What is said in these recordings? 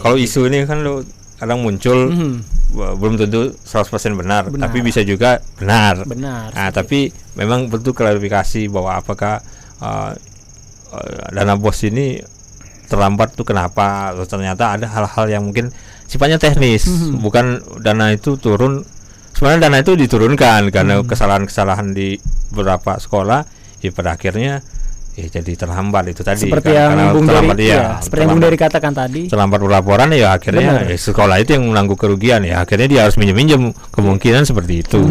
Kalau isu ini kan lo kadang muncul belum tentu 100% benar, tapi bisa juga benar. Nah, tapi memang bentuk klarifikasi bahwa apakah dana BOS ini terlambat tuh kenapa? Ternyata ada hal-hal yang mungkin sifatnya teknis, bukan dana itu turun. Sebenarnya dana itu diturunkan karena kesalahan-kesalahan di beberapa sekolah, ya pada akhirnya jadi terlambat itu tadi. Seperti yang Bung Dery, seperti yang Bung Dery katakan tadi. Terlambat pelaporan ya akhirnya sekolah itu yang menanggung kerugian, ya akhirnya dia harus minjem kemungkinan seperti itu.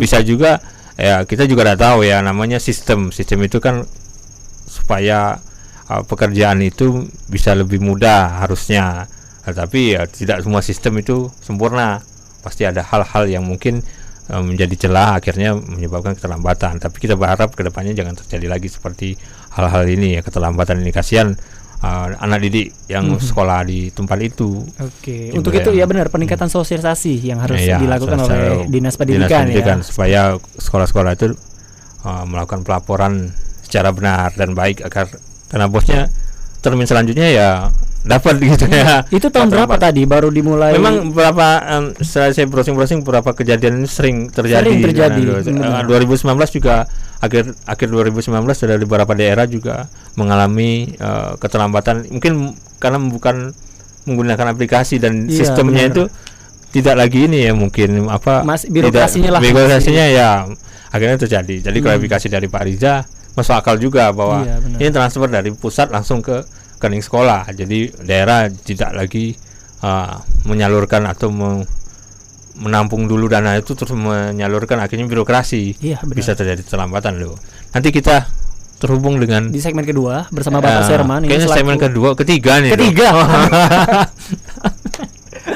Bisa juga ya, kita juga udah tahu ya, namanya sistem itu kan supaya pekerjaan itu bisa lebih mudah harusnya. Tapi ya tidak semua sistem itu sempurna, pasti ada hal-hal yang mungkin menjadi celah akhirnya menyebabkan keterlambatan. Tapi kita berharap kedepannya jangan terjadi lagi seperti hal-hal ini ya, keterlambatan ini. Kasihan anak didik yang sekolah di tempat itu. Untuk itu ya benar, peningkatan sosialisasi yang harus dilakukan oleh Dinas Pendidikan ya, supaya sekolah-sekolah itu melakukan pelaporan secara benar dan baik agar dana BOS-nya termin selanjutnya ya dapat gitu ya. Itu tahun berapa tadi baru dimulai? Memang beberapa setelah saya browsing beberapa kejadian ini sering terjadi. 2019 juga akhir 2019 sudah di beberapa daerah juga mengalami keterlambatan, mungkin karena bukan menggunakan aplikasi dan sistemnya itu tidak lagi ini ya, mungkin birokrasinya ya akhirnya terjadi. Jadi klarifikasi dari Pak Riza masuk akal juga bahwa ini transfer dari pusat langsung ke rekening sekolah, jadi daerah tidak lagi menyalurkan atau menampung dulu dana itu terus menyalurkan, akhirnya birokrasi, bisa terjadi keterlambatan loh. Nanti kita terhubung dengan di segmen kedua bersama Bapak Suherman. Kayaknya segmen ketiga nih.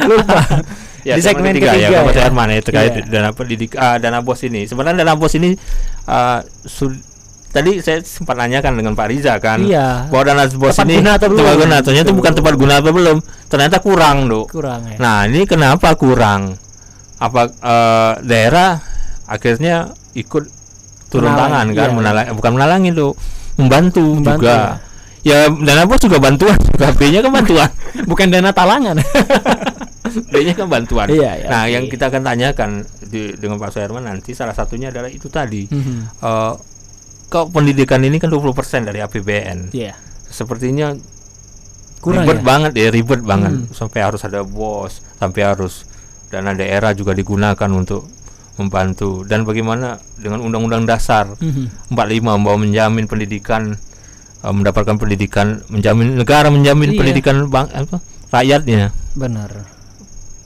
Lupa. Ya, di segmen ketiga ya Bapak Suherman ya, terkait dana BOS ini. Sebenarnya dana BOS ini tadi saya sempat nanyakan dengan Pak Riza kan, bahwa dana BOS ini tepat guna, ternyata bukan tepat guna apa belum, ternyata kurang ya. Nah, ini kenapa kurang? Apa daerah akhirnya ikut turun tangan kan, bukan menalangi tuh, membantu juga. Ya dana BOS juga bantuan, B-nya kan bantuan, bukan dana talangan. B-nya kan bantuan. Nah, yang kita akan tanyakan dengan Pak Suherman nanti salah satunya adalah itu tadi. Kok pendidikan ini kan 20% dari APBN. Sepertinya ribet banget, sampai harus ada BOS, sampai harus dana daerah juga digunakan untuk membantu. Dan bagaimana dengan Undang-Undang Dasar 45 bahwa menjamin pendidikan, mendapatkan pendidikan, negara menjamin pendidikan rakyatnya. Benar.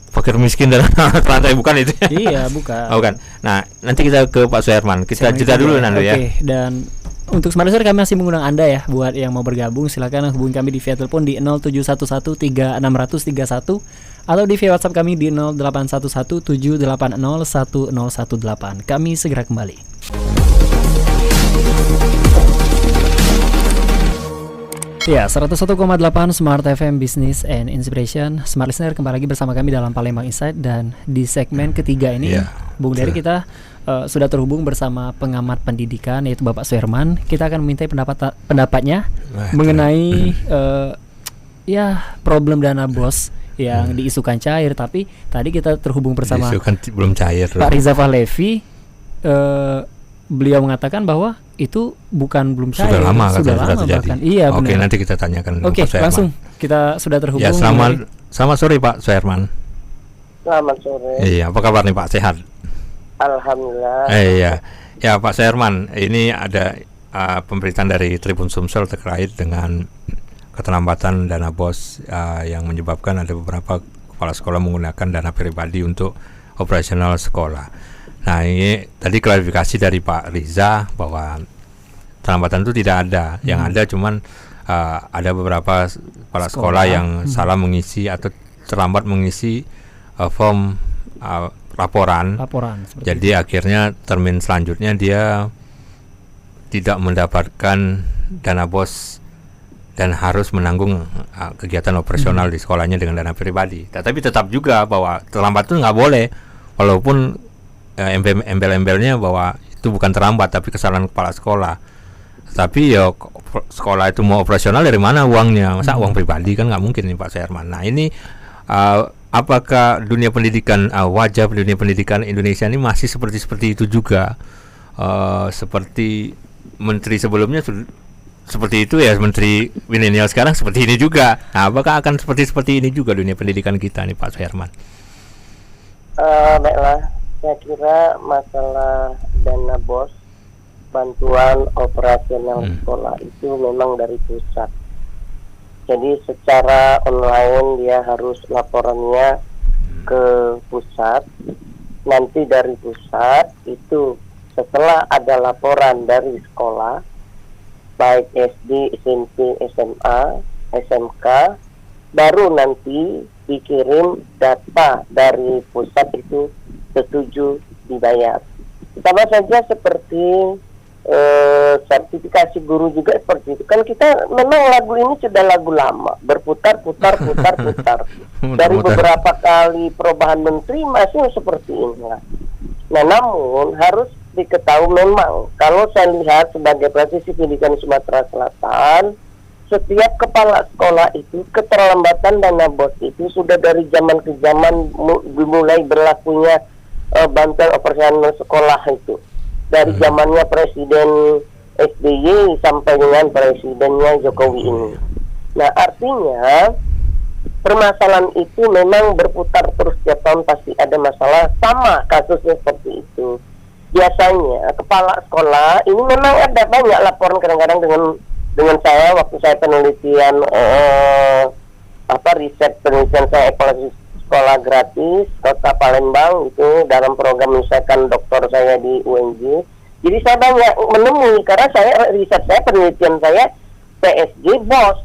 Fakir miskin dan rantai bukan itu ya? Iya, bukan. Bukan. Nah, nanti kita ke Pak Suherman. Kita jeda dulu Nando ya. Dan untuk Smart Listener kami masih mengundang Anda ya, buat yang mau bergabung silakan hubungi kami di via telepon di 0711360031 atau di via WhatsApp kami di 0811780118. Kami segera kembali. Ya, 101,8 Smart FM Business and Inspiration. Smart Listener kembali lagi bersama kami dalam Palembang Insight, dan di segmen ketiga ini Bung Dery kita sudah terhubung bersama pengamat pendidikan yaitu Bapak Suherman. Kita akan meminta pendapatnya mengenai problem dana BOS yang diisukan cair, tapi tadi kita terhubung bersama belum cair Pak Riza Fahlevi. Beliau mengatakan bahwa itu belum cair, sudah lama terjadi. Bahkan. Iya, Oke, nanti kita tanyakan. Oke, langsung kita sudah terhubung. Ya, selamat sore Pak Suherman. Selamat sore. Iya, apa kabar nih Pak? Sehat? Alhamdulillah. Iya. Ya Pak Suherman, ini ada pemberitaan dari Tribun Sumsel terkait dengan keterlambatan dana BOS yang menyebabkan ada beberapa kepala sekolah menggunakan dana pribadi untuk operasional sekolah. Nah, ini tadi klarifikasi dari Pak Riza bahwa keterlambatan itu tidak ada. Yang ada cuman ada beberapa kepala sekolah yang salah mengisi atau terlambat mengisi form laporan. Jadi akhirnya termin selanjutnya dia tidak mendapatkan dana BOS dan harus menanggung kegiatan operasional di sekolahnya dengan dana pribadi. Tapi tetap juga bahwa terlambat itu nggak boleh, walaupun embel-embelnya bahwa itu bukan terlambat tapi kesalahan kepala sekolah. Tapi ya sekolah itu mau operasional dari mana uangnya? Masa uang pribadi kan nggak mungkin nih Pak Suherman. Nah, ini apakah dunia pendidikan, wajah dunia pendidikan Indonesia ini masih seperti itu juga, seperti menteri sebelumnya seperti itu ya, menteri milenial sekarang seperti ini juga. Nah, apakah akan seperti ini juga dunia pendidikan kita nih, Pak Suherman? Baiklah, saya kira masalah dana BOS, bantuan operasional sekolah itu memang dari pusat. Jadi secara online dia harus laporannya ke pusat. Nanti dari pusat itu setelah ada laporan dari sekolah, baik SD, SMP, SMA, SMK, baru nanti dikirim data dari pusat itu setuju dibayar. Sama saja seperti sertifikasi guru juga seperti itu. Kan kita memang lagu ini sudah lagu lama, berputar. Dari beberapa kali perubahan menteri masih seperti ini. Nah, namun harus diketahui memang kalau saya lihat sebagai praktisi pendidikan Sumatera Selatan, setiap kepala sekolah itu keterlambatan dana BOS itu sudah dari zaman ke zaman dimulai berlakunya bantuan operasional sekolah itu. Dari zamannya Presiden SBY sampai dengan presidennya Jokowi ini. Nah, artinya permasalahan itu memang berputar terus setiap tahun, pasti ada masalah sama kasusnya seperti itu. Biasanya kepala sekolah ini memang ada banyak laporan kadang-kadang dengan saya waktu saya penelitian riset penelitian saya evaluasi sekolah gratis Kota Palembang itu dalam program misalkan doktor saya di UNJ. Jadi saya banyak menemui karena saya riset saya penelitian saya PSG BOS